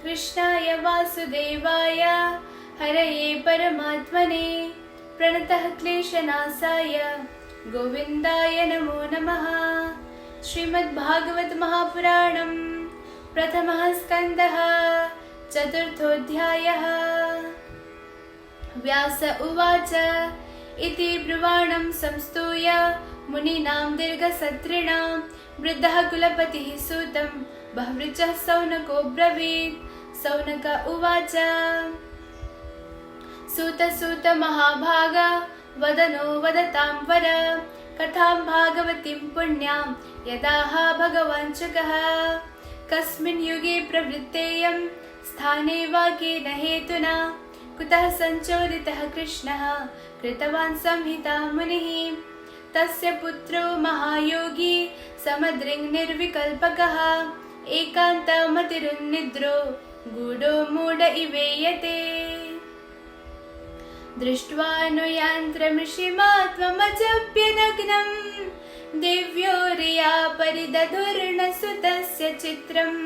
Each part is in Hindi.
कृष्णाय वासुदेवाय हरये परमात्मने प्रणतः क्लेशनाशाय गोविन्दाय नमो नमः। श्रीमद्भागवत महापुराणं प्रथमः स्कन्धः चतुर्थोऽध्यायः। व्यास उवाच इति ब्रुवाणं संस्तूय मुनीनां दीर्घसत्रिणां वृद्धः कुलपतिः सूतं बह्वृचः सौनको ब्रवीत्। सौनक उवाच सूत महाभाग वदनो वदतां वर कथां भागवतीं पुण्यां यदाह भगवाञ्चकः। कस्मिन् युगे प्रवृत्तेयं स्थाने वा केन हेतुना कुतः सञ्चोदितः कृष्णः कृतवान् संहितां मुनिः। तस्य पुत्रो महायोगी समदृङ् निर्विकल्पकः एकान्तमतिरुन्निद्रो गूढो मूढ इवेयते। दृष्ट्वा नुयान्त्रमृषिमात्ममजप्यनग्नं दिव्योरिया परिदधुर्नसुतस्य चित्रम्।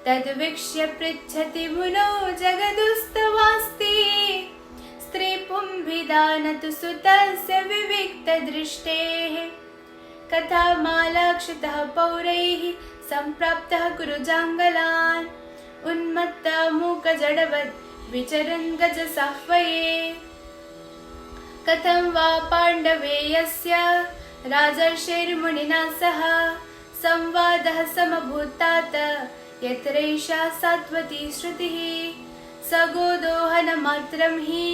तद्वीक्ष्य पृच्छति मुनो जगदुस्तवास्ति स्त्रीपुंभिदानतु सुतस्य विविक्तदृष्टेः। कथामालाक्षितः पौरैः सम्प्राप्तः कुरुजाङ्गलान् उन्मत्तः मूकजडवद् विचरन् गजसाह्वये। कथं वा पाण्डवेयस्य राजर्षिर्मुनिना सह संवादः समभूतात यत्रैषा सात्वती श्रुतिः। सगोदोहनमात्रं हि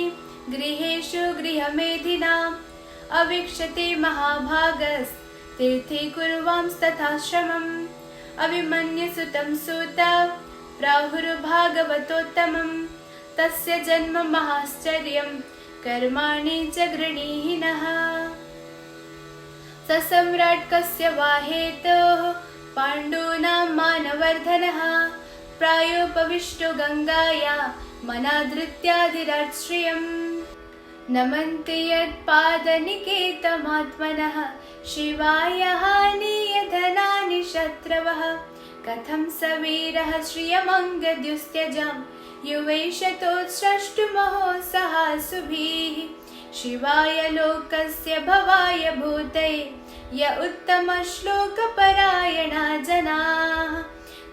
गृहेषु गृहमेधिनाम् अवीक्षते महाभागस्तीर्थे कुर्वांस्तथाश्रमम्। अभिमन्युसुतं सूत प्राहुर्भागवतोत्तमम् तस्य जन्म महाश्चर्यं कर्माणि च गृणीहिनः। स सम्राट् कस्य वा हेतोः पाण्डूनां मानवर्धनः प्रायोपविष्टो गङ्गाया मनादृत्याधिराट् श्रियम्। नमन्ति यत्पादनिकेतमात्मनः शिवाय हानीयधनानि शत्रवः। कथं स वीरः श्रियमङ्गद्युस्त्यजां युवैषतोत्स्रष्टुमहो सहासुभिः। शिवाय लोकस्य भवाय भूतये य उत्तमश्लोकपरायणा जनाः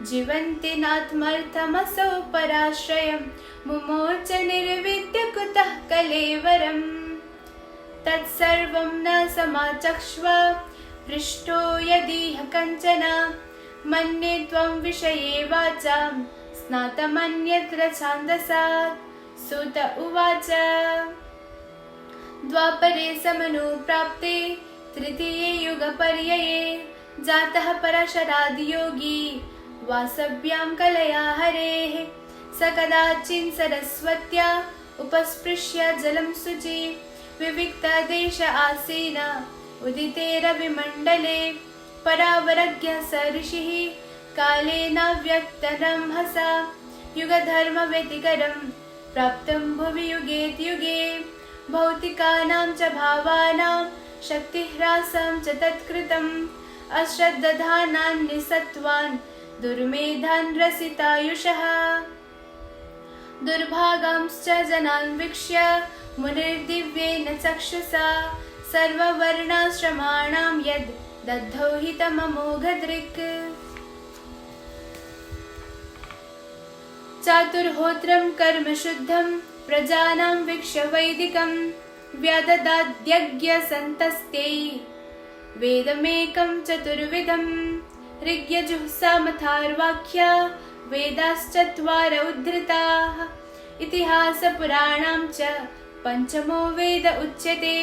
जीवन्ति नात्मर्थमसौ पराश्रयं मुमोच निर्विद्य कुतः कलेवरम्। तत्सर्वं न समाचक्ष्व पृष्टो यदिह कञ्चन मन्ये त्वं विषये वाचां स्नातमन्यत्र छान्दसात्। सूत उवाच द्वापरे समनुप्राप्ते तृतीये युगपर्यये जातः पराशरादियोगी वासव्यां कलया हरेः। स कदाचिन् सरस्वत्या उपस्पृश्य जलं शुचि विविक्तदेश आसीन उदिते रविमण्डले। परावरज्ञः स ऋषिः कालेनाव्यक्तरंहसा युगधर्मव्यतिकरं प्राप्तं भुवि युगेत्युगे। भौतिकानां च भावानां शक्तिह्रासं च तत्कृतम् अश्रद्धधानान् निसत्त्वान् दुर्मेधान् रसितायुषः। दुर्भागांश्च जनान् वीक्ष्य मुनिर्दिव्येन चक्षुषा सर्ववर्णाश्रमाणां यद् दद्धौ हितममोघदृक्। चातुर्होत्रं कर्म शुद्धं प्रजानां वीक्ष्य वैदिकं व्यददाद्यज्ञसन्तस्त्यै वेदमेकं चतुर्विधं। ऋग्यजुःसामथार्वाख्या वेदाश्चत्वार उद्धृताः इतिहासपुराणां च पञ्चमो वेद उच्यते।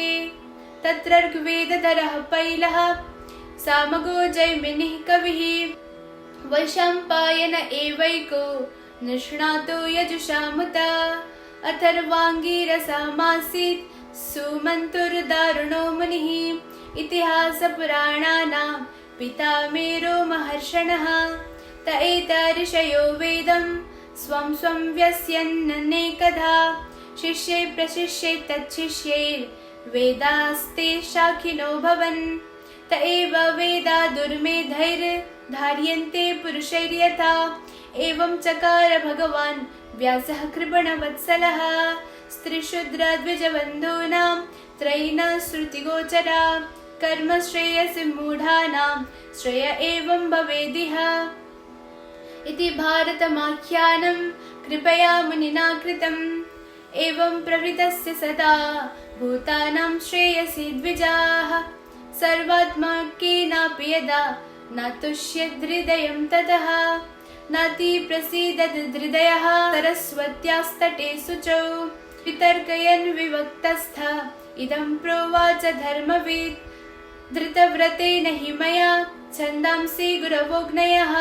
तत्र ऋग्वेदधरः पैलः सामगो जैमिनिः कविः वैशम्पायन एवैको निष्णातो यजुषामुता। अथर्वाङ्गिरसमासीत् सुमन्तुर्दारुणो मुनिः इतिहासपुराणानां पिता मेरो महर्षणः। त एतऋषयो वेदं स्वं स्वं व्यस्यन्नेकधा शिष्यै प्रशिष्यै तच्छिष्यैर्वेदास्ते शाखिनो भवन्। त एव वेदा दुर्मेधैर्धार्यन्ते पुरुषैर्यथा एवं चकार भगवान् व्यासः कृपणवत्सलः स्त्रीशूद्रद्विजबन्धूनां त्रयीणा श्रुतिगोचरा कर्म श्रेयसि मूढानां श्रेय एवं भवेदिह इति भारतमाख्यानं कृपया मुनिना कृतम् एवं प्रवृतस्य सदा भूतानां श्रेयसि द्विजाः सर्वात्मकेनापि यदा न तुष्यद्हृदयं ततः नाति प्रसीदद्हृदयः सरस्वत्यास्तटे शुचौ वितर्कयन् विवक्तस्थ इदं प्रोवाच धर्मवित् धृतव्रतेन हि मया छन्दांसि गुरवोऽग्नयः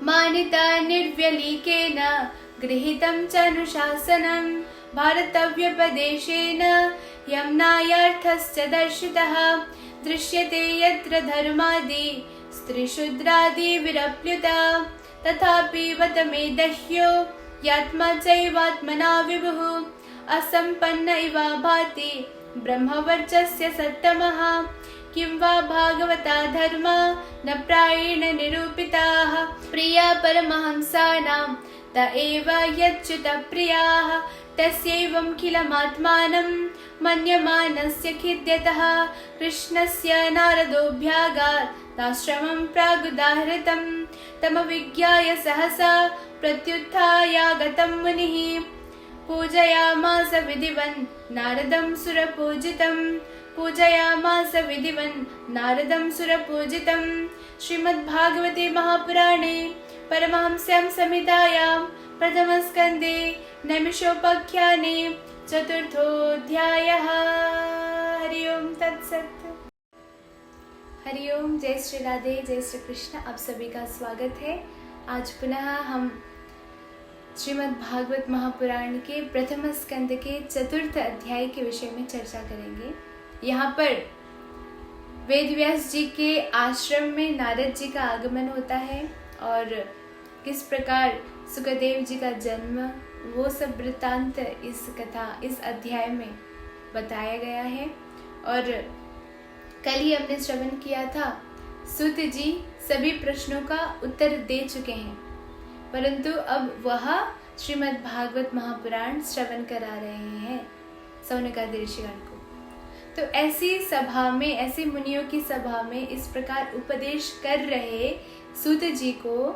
मानिता निर्व्यलीकेन गृहीतं च अनुशासनं भारतव्यपदेशेन यम्नायार्थश्च दर्शितः दृश्यते यत्र धर्मादि स्त्रीशूद्रादि विरप्लुता तथापि बत मे दह्यो यात्मा चैवात्मना विभुः असम्पन्न इव भाति ब्रह्मवर्चस्य सत्तमः किं वा भागवता धर्मा न प्रायेण निरूपिताः प्रिया परमहंसानां त एव यच्युतः प्रियाः तस्यैवं खिलमात्मानं मन्यमानस्य खिद्यतः कृष्णस्य नारदोऽभ्यागात् ताश्रमं प्रागुदाहृतं तमविज्ञाय सहसा प्रत्युत्थायागतं मुनिः पूजयामास विधिवन् नारदं सुरपूजितं श्रीमद्भागवते महापुराणे परमहंस्यां संहितायां प्रथमस्कन्धे नैमिषोपाख्याने चतुर्थोऽध्यायः। हरि ओम तत्सत्। हरि ओम, जय श्री राधे, जय श्री कृष्ण। आप सभी का स्वागत है। आज पुनः हम श्रीमद् भागवत महापुराण के प्रथम स्कंद के चतुर्थ अध्याय के विषय में चर्चा करेंगे। यहाँ पर वेदव्यास जी के आश्रम में नारद जी का आगमन होता है और किस प्रकार सुखदेव जी का जन्म, वो सब वृत्तांत इस अध्याय में बताया गया है। और कल ही हमने श्रवण किया था, सूत जी सभी प्रश्नों का उत्तर दे चुके हैं, परंतु अब वह श्रीमद् भागवत महापुराण श्रवण करा रहे हैं सौनकादि ऋषिगण को। तो ऐसी सभा में, ऐसे मुनियों की सभा में इस प्रकार उपदेश कर रहे सूत जी को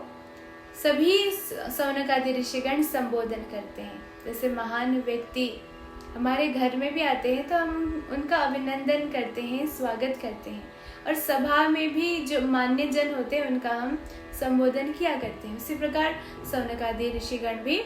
सभी सौनकादि ऋषिगण संबोधन करते हैं। जैसे महान व्यक्ति हमारे घर में भी आते हैं तो हम उनका अभिनंदन करते हैं, स्वागत करते हैं, और सभा में भी जो मान्य जन होते हैं उनका हम संबोधन किया करते हैं। उसी प्रकार सौनकादि ऋषिगण भी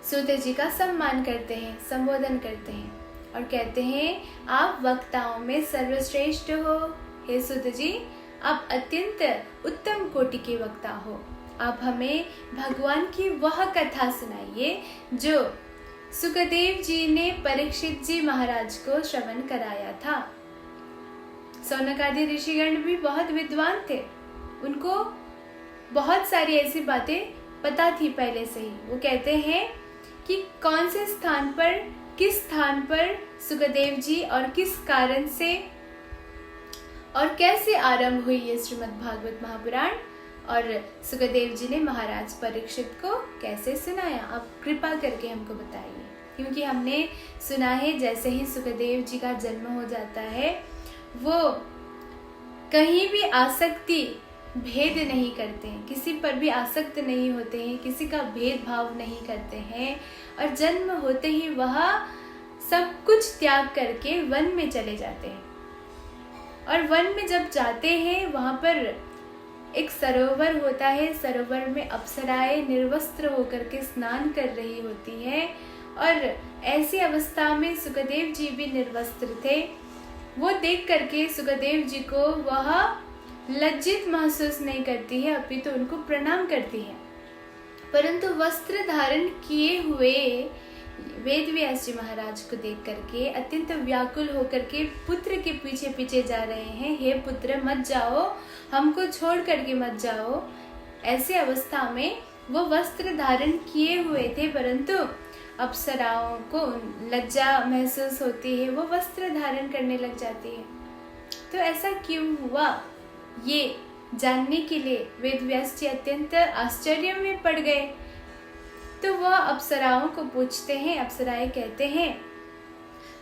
सूत जी का सम्मान करते हैं, संबोधन करते हैं और कहते हैं, आप वक्ताओं में सर्वश्रेष्ठ हो। हे सूत जी, आप अत्यंत उत्तम कोटि के वक्ता हो। आप हमें भगवान की वह कथा सुनाइए जो सुखदेव जी ने परीक्षित जी महाराज को श्रवण कराया था। सौनकादि ऋषिगण भी बहुत विद्वान थे, उनको बहुत सारी ऐसी बातें पता थी पहले से ही। वो कहते हैं कि कौन से स्थान पर, किस स्थान पर सुखदेव जी और किस कारण से और कैसे आरंभ हुई ये श्रीमद् भागवत महापुराण, और सुखदेव जी ने महाराज परीक्षित को कैसे सुनाया। आप कृपा करके हमको बताइए, क्योंकि हमने सुना है जैसे ही सुखदेव जी का जन्म हो जाता है वो कहीं भी आसक्ति भेद नहीं करते हैं, किसी पर भी आसक्त नहीं होते हैं, किसी का भेदभाव नहीं करते हैं, और जन्म होते ही वह सब कुछ त्याग करके वन में चले जाते हैं। और वन में जब जाते हैं वहाँ पर एक सरोवर होता है, सरोवर में अप्सराएं निर्वस्त्र होकर के स्नान कर रही होती हैं, और ऐसी अवस्था में सुखदेव जी भी निर्वस्त्र थे। वो देख करके सुखदेव जी को वह लज्जित महसूस नहीं करती है, अपितु तो उनको प्रणाम करती है। परंतु वस्त्र धारण किए हुए वेदव्यास जी महाराज को देख करके अत्यंत व्याकुल होकर के पुत्र के पीछे पीछे जा रहे हैं। हे पुत्र, मत जाओ, हमको छोड़ करके मत जाओ। ऐसे अवस्था में वो वस्त्र धारण किए हुए थे, परंतु अप्सराओं को लज्जा महसूस होती है, वो वस्त्र धारण करने लग जाती है। तो ऐसा क्यों हुआ, ये जानने के लिए वेद व्यास जी अत्यंत आश्चर्य में पड़ गए। तो वह अप्सराओं को पूछते हैं, अप्सराएं कहते हैं,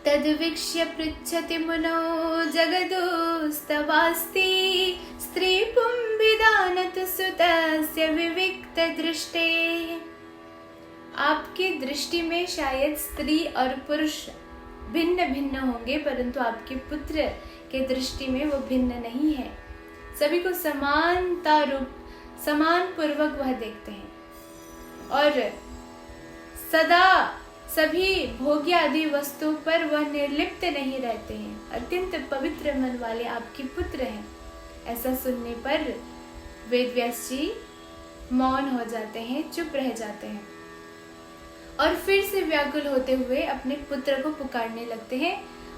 तद्वीक्ष्य पृच्छति मुनौ जगदोस्तवास्ति स्त्री पुंभिदानत सुतस्य विविक्त दृष्टे। आपकी दृष्टि में शायद स्त्री और पुरुष भिन्न भिन्न होंगे, परंतु आपके पुत्र के दृष्टि में वो भिन्न नहीं है। सभी को समानता रूप समान पूर्वक वह देखते हैं और सदा सभी भोग्य आदि वस्तुओं पर वह निर्लिप्त नहीं रहते हैं। अत्यंत पवित्र मन वाले आपके पुत्र हैं। ऐसा सुनने पर वेदव्यास जी मौन हो जाते हैं, चुप रह जाते हैं और फिर से व्याकुल होते हुए अपने पुत्र को पुकारने लगते हैं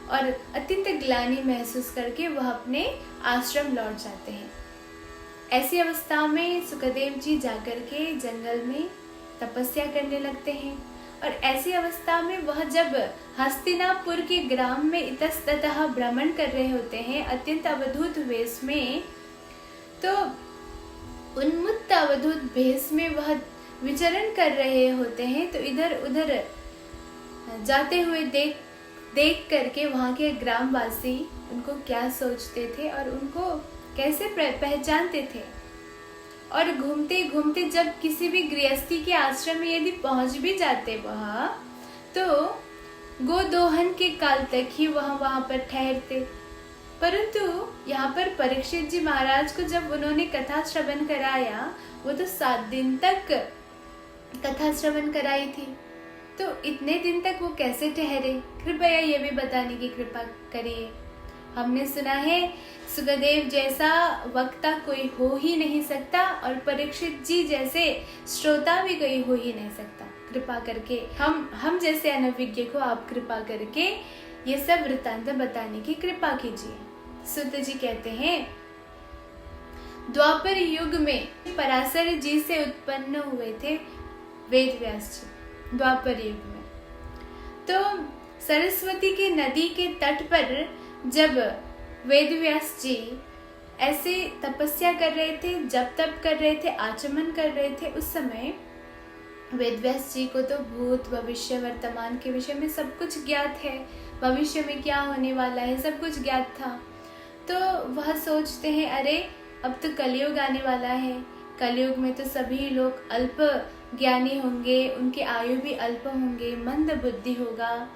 और अत्यंत ग्लानि महसूस करके वह अपने आश्रम लौट जाते हैं। ऐसी अवस्था में सुखदेव जी जाकर के जंगल में तपस्या करने लगते हैं और ऐसी अवस्था में वह जब हस्तिनापुर के ग्राम में इतस्ततः भ्रमण कर रहे होते हैं अत्यंत अवधूत वेश में, तो उन्मुक्त अवधूत भेष में वह विचरण कर रहे होते हैं। तो इधर उधर जाते हुए देख करके वहाँ के ग्रामवासी उनको क्या सोचते थे और उनको कैसे पहचानते थे। और घूमते घूमते जब किसी भी गृहस्थी के आश्रम में यदि पहुंच भी जाते वह, तो गोदोहन के काल तक ही वहां पर ठहरते। परंतु यहाँ पर परीक्षित जी महाराज को जब उन्होंने कथा श्रवण कराया, वो तो 7 दिन तक कथा श्रवण कराई थी, तो इतने दिन तक वो कैसे ठहरे? कृपया ये भी बताने की कृपा करिए। हमने सुना है सुखदेव जैसा वक्ता कोई हो ही नहीं सकता और परीक्षित जी जैसे श्रोता भी कोई हो ही नहीं सकता। कृपा करके हम जैसे अनभिज्ञ को आप कृपा करके ये सब वृत्तांत बताने की कृपा कीजिए। सुत जी कहते हैं, द्वापर युग में पराशर जी से उत्पन्न हुए थे वेद व्यास जी। द्वापर युग में तो सरस्वती की नदी के तट पर जब वेद व्यास जी ऐसे तपस्या कर रहे थे, जप तप कर रहे थे, आचमन कर रहे थे, उस समय वेद व्यास जी को तो भूत भविष्य वर्तमान के विषय में सब कुछ ज्ञात है। भविष्य में क्या होने वाला है सब कुछ ज्ञात था। तो वह सोचते हैं, अरे अब तो कलयुग आने वाला है, कलयुग में तो सभी लोग अल्प ज्ञानी होंगे, उनके आयु भी अल्प होंगे, मंद बुद्धि होगा,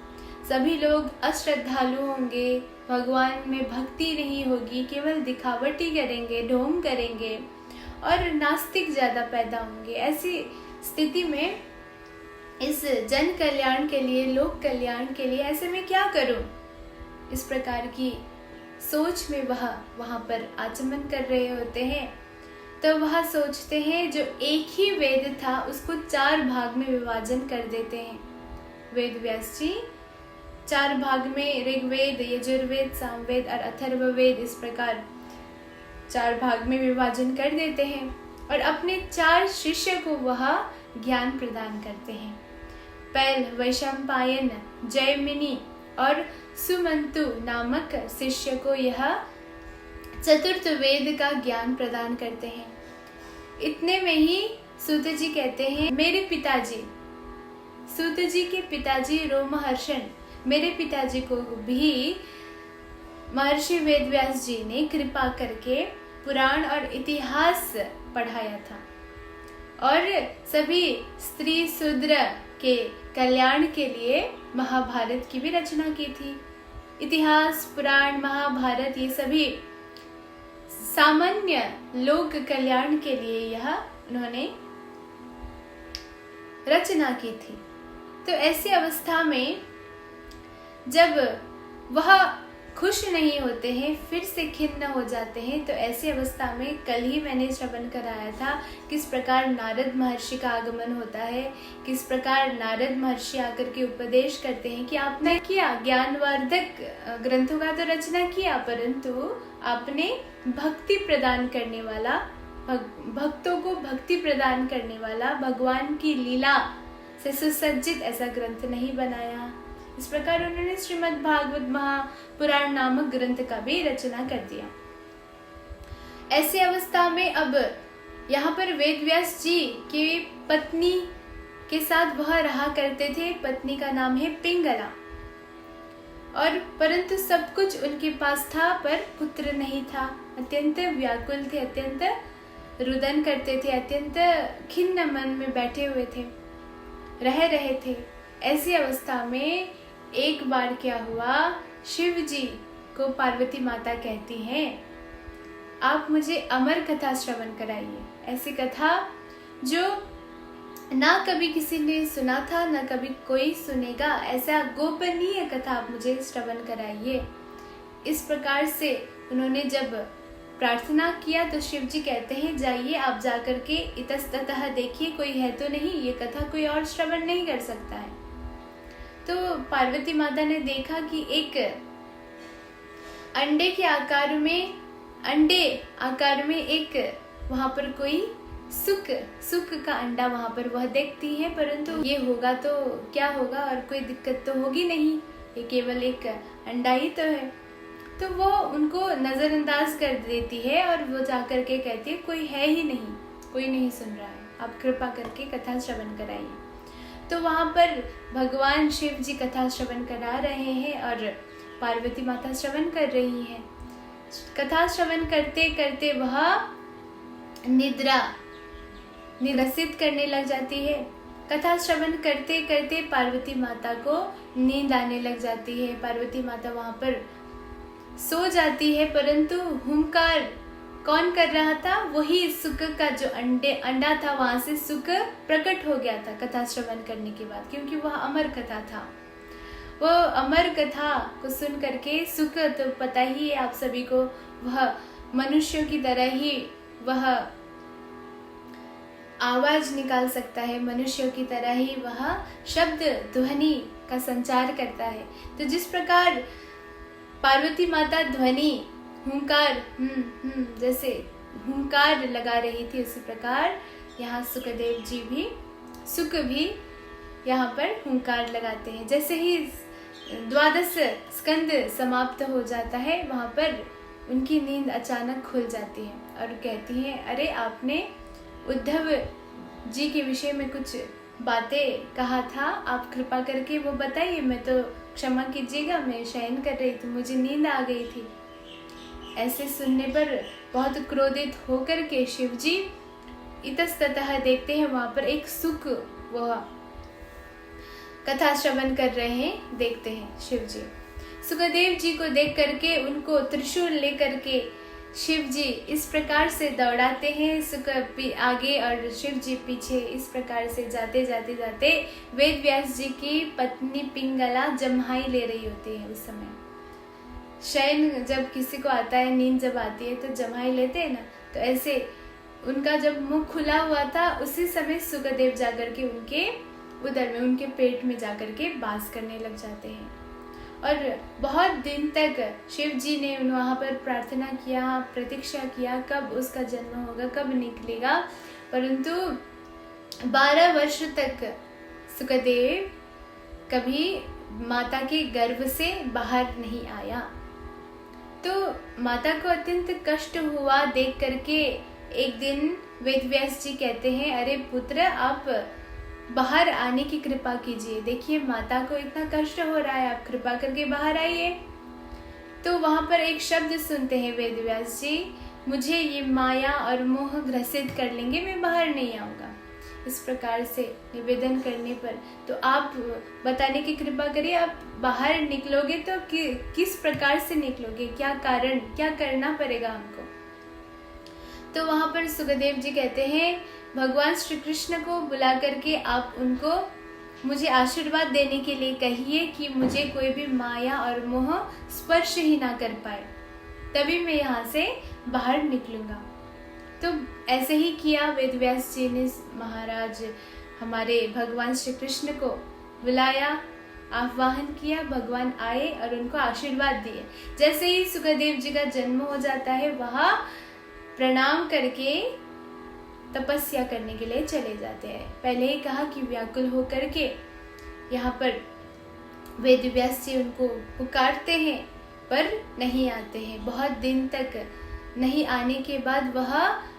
सभी लोग अश्रद्धालु होंगे, भगवान में भक्ति नहीं होगी, केवल दिखावटी करेंगे, ढोंग करेंगे और नास्तिक ज्यादा पैदा होंगे। ऐसी स्थिति में इस जन कल्याण के लिए, लोक कल्याण के लिए ऐसे में क्या करूं? इस प्रकार की सोच में वह वहां पर आचमन कर रहे होते हैं। तो वह सोचते हैं जो एक ही वेद था उसको 4 भाग में विभाजन कर देते हैं। वेद व्यास जी 4 भाग में ऋग्वेद, यजुर्वेद, सामवेद और अथर्ववेद इस प्रकार 4 भाग में विभाजन कर देते हैं और अपने 4 शिष्य को वह ज्ञान प्रदान करते हैं। पैल, वैशंपायन, जयमिनी और सुमंतु नामक शिष्य को यह चतुर्थ वेद का ज्ञान प्रदान करते हैं। इतने में ही सूत जी कहते हैं, मेरे पिताजी, सूत जी के पिताजी रोमहर्षण, मेरे पिताजी को भी महर्षि वेदव्यास जी ने कृपा करके पुराण और इतिहास पढ़ाया था और सभी स्त्री शूद्र के कल्याण के लिए महाभारत की भी रचना की थी। इतिहास, पुराण, महाभारत ये सभी सामान्य लोक कल्याण के लिए यह उन्होंने रचना की थी। तो ऐसी अवस्था में जब वह खुश नहीं होते हैं, फिर से खिन्न हो जाते हैं, तो ऐसी अवस्था में कल ही मैंने श्रवण कराया था किस प्रकार नारद महर्षि का आगमन होता है, किस प्रकार नारद महर्षि आकर के उपदेश करते हैं कि आपने किया ज्ञानवर्धक ग्रंथों का तो रचना किया, परंतु आपने भक्ति प्रदान करने वाला, भक्तों को भक्ति प्रदान करने वाला, भगवान की लीला से सुसज्जित ऐसा ग्रंथ नहीं बनाया। इस प्रकार उन्होंने श्रीमद् भागवत महापुराण नामक ग्रंथ का भी रचना कर दिया। ऐसी अवस्था में अब यहाँ पर वेद व्यास जी की पत्नी के साथ वह रहा करते थे। पत्नी का नाम है पिंगला, और परंतु सब कुछ उनके पास था पर पुत्र नहीं था। अत्यंत व्याकुल थे, अत्यंत रुदन करते थे, अत्यंत खिन्न मन में बैठे हुए थे, रह रहे थे। ऐसी अवस्था में एक बार क्या हुआ, शिव जी को पार्वती माता कहती हैं, आप मुझे अमर कथा श्रवण कराइए। ऐसी कथा जो ना कभी किसी ने सुना था, ना कभी कोई सुनेगा, ऐसा गोपनीय कथा आप मुझे श्रवण कराइए। इस प्रकार से उन्होंने जब प्रार्थना किया तो शिव जी कहते हैं, जाइए आप जाकर के इतस्ततः देखिए, कोई है तो नहीं, ये कथा कोई और श्रवण नहीं कर सकता है। तो पार्वती माता ने देखा कि एक अंडे आकार में एक वहां पर कोई सुक का अंडा वहां पर वह देखती है, परंतु ये होगा तो क्या होगा, और कोई दिक्कत तो होगी नहीं, ये केवल एक अंडा ही तो है। तो वो उनको नजरअंदाज कर देती है और वो जाकर के कहती है, कोई है ही नहीं, कोई नहीं सुन रहा है, आप कृपा करके कथा श्रवण कराइए। तो वहां पर भगवान शिव जी कथा श्रवण करा रहे हैं और पार्वती माता श्रवण कर रही हैं। कथा श्रवण करते करते वह निरसित करने लग जाती है। कथा श्रवण करते करते पार्वती माता को नींद आने लग जाती है। पार्वती माता वहां पर सो जाती है, परंतु हुंकार कौन कर रहा था, वही सुक का जो अंडा था, वहां से सुक प्रकट हो गया था कथा श्रवण करने के बाद, क्योंकि वह अमर कथा था। वो अमर कथा को सुन करके सुक, तो पता ही है आप सभी को, वह मनुष्यों की तरह ही वह आवाज निकाल सकता है, मनुष्यों की तरह ही वह शब्द ध्वनि का संचार करता है। तो जिस प्रकार पार्वती माता ध्वनि हुंकार जैसे हुंकार लगा रही थी, उसी प्रकार यहाँ सुखदेव जी सुक भी यहाँ पर हुंकार लगाते हैं। जैसे ही 12 स्कंद समाप्त हो जाता है, वहां पर उनकी नींद अचानक खुल जाती है और कहती हैं, अरे आपने उद्धव जी के विषय में कुछ बातें कहा था, आप कृपा करके वो बताइए। मैं तो क्षमा कीजिएगा, मैं शयन कर रही थी, मुझे नींद आ गई थी। ऐसे सुनने पर बहुत क्रोधित होकर के शिव जी इतस्ततः देखते हैं, वहां पर एक सुक वह कथा श्रवण कर रहे हैं, देखते हैं शिव जी। सुखदेव जी को देख करके उनको त्रिशूल लेकर के शिव जी इस प्रकार से दौड़ाते हैं, सुख आगे और शिव जी पीछे। इस प्रकार से जाते जाते जाते वेद व्यास जी की पत्नी पिंगला जम्हाई ले रही होती है। उस समय शयन जब किसी को आता है, नींद जब आती है तो जम्हाई लेते हैं ना, तो ऐसे उनका जब मुंह खुला हुआ था, उसी समय सुखदेव जाकर के उनके उदर में, उनके पेट में जाकर के वास करने लग जाते हैं। और बहुत दिन तक शिव जी ने वहां पर प्रार्थना किया, प्रतीक्षा किया, कब उसका जन्म होगा, कब निकलेगा, परंतु 12 वर्ष तक सुखदेव कभी माता के गर्भ से बाहर नहीं आया। तो माता को अत्यंत कष्ट हुआ देख करके एक दिन वेदव्यास जी कहते हैं, अरे पुत्र, आप बाहर आने की कृपा कीजिए, देखिए माता को इतना कष्ट हो रहा है, आप कृपा करके बाहर आइए। तो वहां पर एक शब्द सुनते हैं वेदव्यास जी, मुझे ये माया और मोह ग्रसित कर लेंगे, मैं बाहर नहीं आऊंगा। इस प्रकार से निवेदन करने पर तो आप बताने की कृपा करिए, आप बाहर निकलोगे तो किस प्रकार से निकलोगे, क्या कारण, क्या करना पड़ेगा हमको। तो वहां पर सुखदेव जी कहते हैं, भगवान श्री कृष्ण को बुला करके आप उनको मुझे आशीर्वाद देने के लिए कहिए कि मुझे कोई भी माया और मोह स्पर्श ही ना कर पाए, तभी मैं यहाँ से बाहर निकलूंगा। तो ऐसे ही किया वेदव्यास जी ने, महाराज हमारे भगवान श्री कृष्ण को बुलाया, आह्वान किया, भगवान आए और उनको आशीर्वाद दिए। जैसे ही सुखदेव जी का जन्म हो जाता है, वह प्रणाम करके तपस्या करने के लिए चले जाते हैं। पहले ही कहा कि व्याकुल होकर के यहाँ पर वेदव्यास जी उनको पुकारते हैं पर नहीं आते हैं। बहुत दिन तक नहीं आने के बाद वह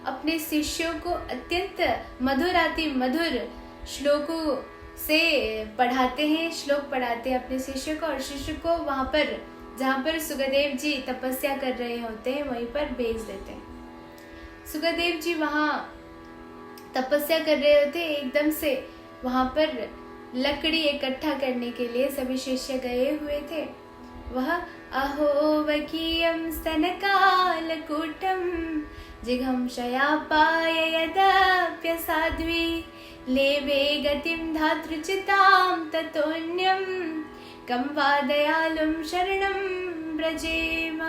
अपने शिष्यों को अत्यंत मधुराति मधुर श्लोकों से पढ़ाते हैं, श्लोक पढ़ाते हैं अपने शिष्यों को, और शिष्य को वहाँ पर जहाँ पर सुखदेव जी तपस्या कर रहे होते हैं वहीं पर भेज देते हैं। सुखदेव जी वहाँ तपस्या कर रहे होते, एकदम से वहाँ पर लकड़ी इकट्ठा करने के लिए सभी शिष्य गए हुए थे। वह अहो वकीयं स्तनकालकूटं जिघं शयापाय यदाप्यसाध्वी लेवे गतिं धातृचितां ततोऽन्यं कं वा दयालुं शरणं व्रजेम।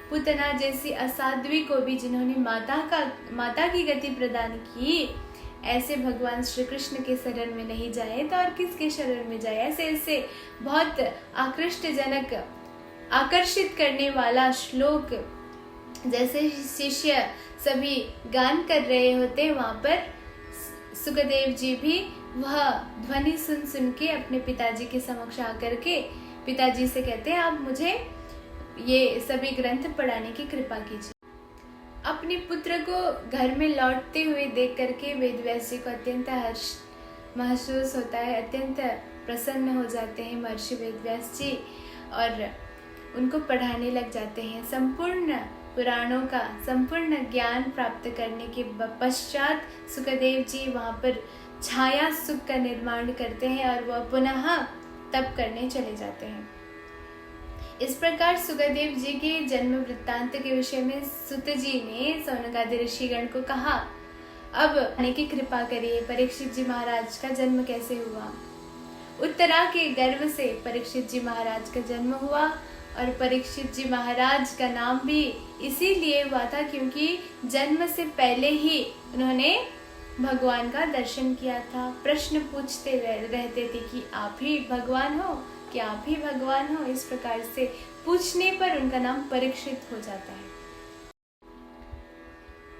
पूतना जैसी असाध्वी को भी जिन्होंने माता की गति प्रदान की, ऐसे भगवान श्री कृष्ण के शरण में नहीं जाए तो और किसके शरण में जाए। ऐसे बहुत आकर्षित करने वाला श्लोक जैसे शिष्य सभी गान कर रहे होते, वहां पर सुखदेव जी भी वह ध्वनि सुन के अपने पिताजी के समक्ष आकर के पिताजी से कहते हैं, आप मुझे ये सभी ग्रंथ पढ़ाने की कृपा कीजिए। अपने पुत्र को घर में लौटते हुए देख करके वेदव्यास जी को अत्यंत हर्ष महसूस होता है, अत्यंत प्रसन्न हो जाते हैं महर्षि वेदव्यास जी और उनको पढ़ाने लग जाते हैं। संपूर्ण पुराणों का संपूर्ण ज्ञान प्राप्त करने के पश्चात सुखदेव जी वहाँ पर छाया सुख का निर्माण करते हैं और वह पुनः तप करने चले जाते हैं। इस प्रकार सुखदेव जी के जन्म वृत्तांत के विषय में सुत जी ने सौनकादि ऋषिगण को कहा, अब आने की कृपा करिए, परीक्षित जी महाराज का जन्म कैसे हुआ। उत्तरा के गर्भ से परीक्षित जी महाराज का जन्म हुआ और परीक्षित जी महाराज का नाम भी इसीलिए हुआ था क्योंकि जन्म से पहले ही उन्होंने भगवान का दर्शन किया था। प्रश्न पूछते रहते थे कि आप ही भगवान हो, क्या आप ही भगवान हो। इस प्रकार से पूछने पर उनका नाम परीक्षित हो जाता है।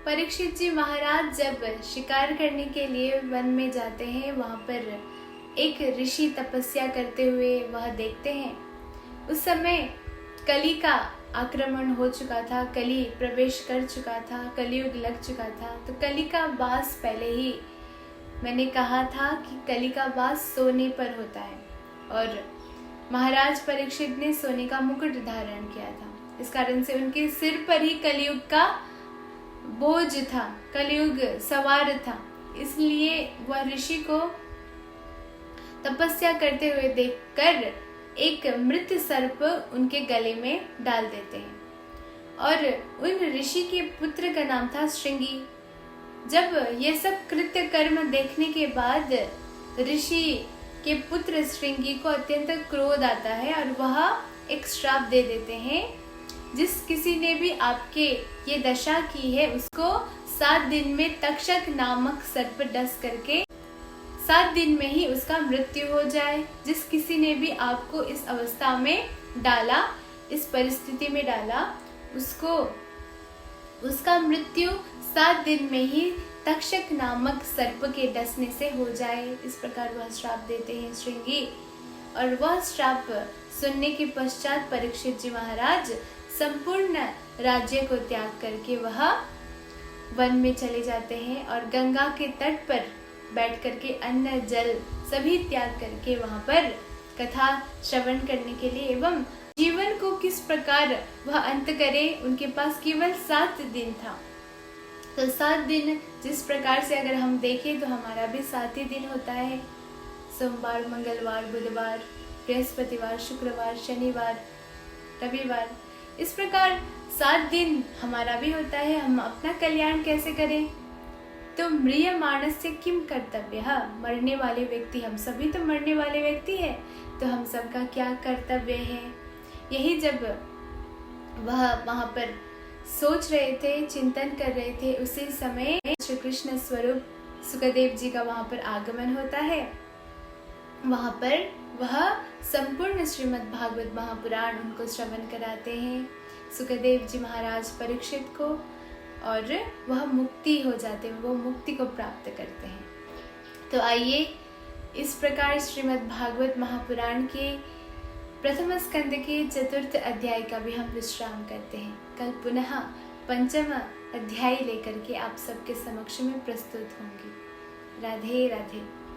परीक्षित जी महाराज जब शिकार करने के लिए वन में जाते हैं, वहां पर एक ऋषि तपस्या करते हुए वह देखते हैं। उस समय कली का आक्रमण हो चुका था, कली प्रवेश कर चुका था, कलियुग लग चुका था। तो कली का वास पहले ही मैंने कहा था कि कली का वास सोने पर होता है और महाराज परीक्षित ने सोने का मुकुट धारण किया था। इस कारण से उनके सिर पर ही कलियुग का बोझ था, कलियुग सवार था। इसलिए वह ऋषि को तपस्या करते हुए देखकर एक मृत सर्प उनके गले में डाल देते हैं और उन ऋषि के पुत्र का नाम था श्रृंगी। जब ये सब कृत्य कर्म देखने के बाद ऋषि के पुत्र श्रृंगी को अत्यंत क्रोध आता है और वह एक श्राप दे देते हैं, जिस किसी ने भी आपके ये दशा की है उसको 7 दिन में तक्षक नामक सर्प डस करके 7 दिन में ही उसका मृत्यु हो जाए। जिस किसी ने भी आपको इस अवस्था में डाला, इस परिस्थिति में डाला, उसको उसका मृत्यु 7 दिन में ही तक्षक नामक सर्प के डसने से हो जाए। इस प्रकार वह श्राप देते हैं श्रृंगी और वह श्राप सुनने के पश्चात परीक्षित जी महाराज संपूर्ण राज्य को त्याग करके वह वन में चले जाते हैं और गंगा के तट पर बैठ करके अन्न जल सभी त्याग करके वहां पर कथा श्रवण करने के लिए एवं जीवन को किस प्रकार वह अंत करे, उनके पास केवल 7 दिन था। तो 7 दिन जिस प्रकार से अगर हम देखें तो हमारा भी 7 ही दिन होता है। सोमवार, मंगलवार, बुधवार, बृहस्पतिवार, शुक्रवार, शनिवार, रविवार, इस प्रकार 7 दिन हमारा भी होता है। हम अपना कल्याण कैसे करें? तो म्रियमाणस्य किम कर्तव्यः, मरने वाले व्यक्ति, हम सभी तो मरने वाले व्यक्ति हैं, तो हम सबका क्या कर्तव्य है? यही जब वह वहां पर सोच रहे थे, चिंतन कर रहे थे, उसी समय श्री कृष्ण स्वरूप सुखदेव जी का वहां पर आगमन होता है। वहां पर वह संपूर्ण श्रीमद् भागवत महापुराण उनको श्रवण कराते हैं सुखदेव जी महाराज परीक्षित को और वह मुक्ति हो जाते हैं, वो मुक्ति को प्राप्त करते हैं। तो आइए इस प्रकार श्रीमद् भागवत महापुराण के प्रथम स्कंद के चतुर्थ अध्याय का भी हम विश्राम करते हैं। कल पुनः पंचम अध्याय लेकर के आप सबके समक्ष में प्रस्तुत होंगी। राधे राधे।